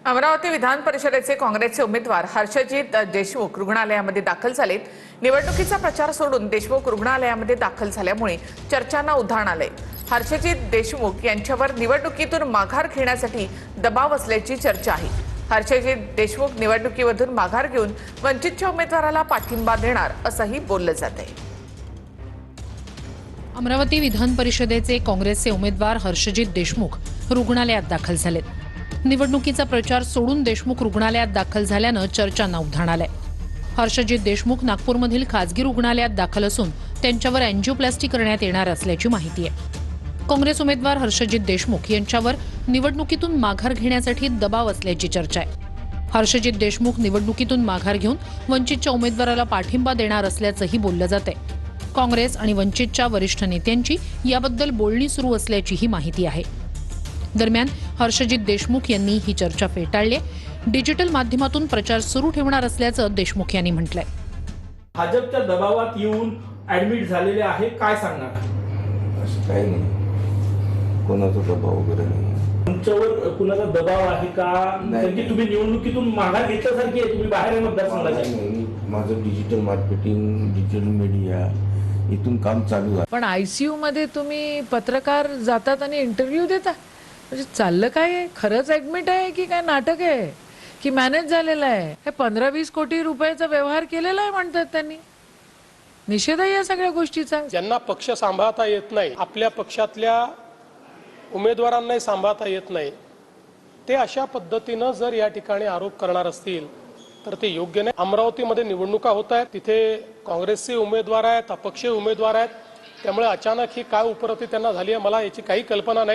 अमरावती विधान परिषदेचे काँग्रेसचे उमेदवार हर्षजित देशमुख रुग्णालयामध्ये दाखल झालेत। निवडणुकीचा प्रचार सोडून देशमुख रुग्णालयामध्ये दाखल झाल्यामुळे चर्चांना उधाण आले। हर्षजित देशमुख यांच्यावर निवडणुकीतून माघार घेण्यासाठी दबाव असल्याची चर्चा आहे। हर्षजित देशमुख निवडणुकीमधून माघार घेऊन वंचितच्या उमेदवाराला पाठिंबा देणार असंही बोललं जातंय। अमरावती विधान परिषदेचे काँग्रेसचे उमेदवार हर्षजित देशमुख रुग्णालयात दाखल झालेत। निवडणुकीचा प्रचार सोडून देशमुख रुग्णालयात दाखल झाल्यानं चर्चांना उधाण आलंय। हर्षजित देशमुख नागपूरमधील खासगी रुग्णालयात दाखल असून त्यांच्यावर अँजिओप्लास्टी करण्यात येणार असल्याची माहिती आहे। काँग्रेस उमेदवार हर्षजित देशमुख यांच्यावर निवडणुकीतून माघार घेण्यासाठी दबाव असल्याची चर्चा आहे। हर्षजित देशमुख निवडणुकीतून माघार घेऊन वंचितच्या उमेदवाराला पाठिंबा देणार असल्याचंही बोललं जातंय। काँग्रेस आणि वंचितच्या वरिष्ठ नेत्यांची याबद्दल बोलणी सुरू असल्याचीही माहिती आहे। दरम्यान हर्षजित देशमुख यांनी ही चर्चा फेटाळली। डिजिटल माध्यमातून प्रचार सुरू ठेवणार असल्याचं देशमुख यांनी म्हटलंय। भाजपच्या दबावात येऊन ऍडमिट झालेले आहे, काय सांगणार? असं काही नाही, कोणाचा दबाव वगैरे नाही। तुमच्यावर कुणाचा दबाव आहे का? कारण की तुम्ही निवडणुकीतून माघार घेतल्यासारखी आहे, तुम्ही बाहेर मतदारसंघाचे। माझं डिजिटल मार्केटिंग, डिजिटल मीडिया इथून काम चालू आहे। पण आयसीयू मध्ये तुम्ही पत्रकार जातात आणि इंटरव्ह्यू देता, म्हणजे चाललं काय आहे? खरंच ऍडमिट आहे की काय नाटक आहे की मॅनेज झालेलं आहे? हे 15-20 कोटी रुपयाचा व्यवहार केलेला आहे म्हणतात त्यांनी। निषेध आहे या सगळ्या गोष्टीचा। ज्यांना पक्ष सांभाळता येत नाही, आपल्या पक्षातल्या उमेदवारांनाही सांभाळता येत नाही, ते अशा पद्धतीनं जर या ठिकाणी आरोप करणार असतील तर ते योग्य नाही। अमरावतीमध्ये निवडणुका होत आहेत, तिथे काँग्रेसचे उमेदवार आहेत, अपक्ष उमेदवार आहेत, त्यामुळे अचानक ही काय उपरती त्यांना झाली आहे मला याची काही कल्पना नाही।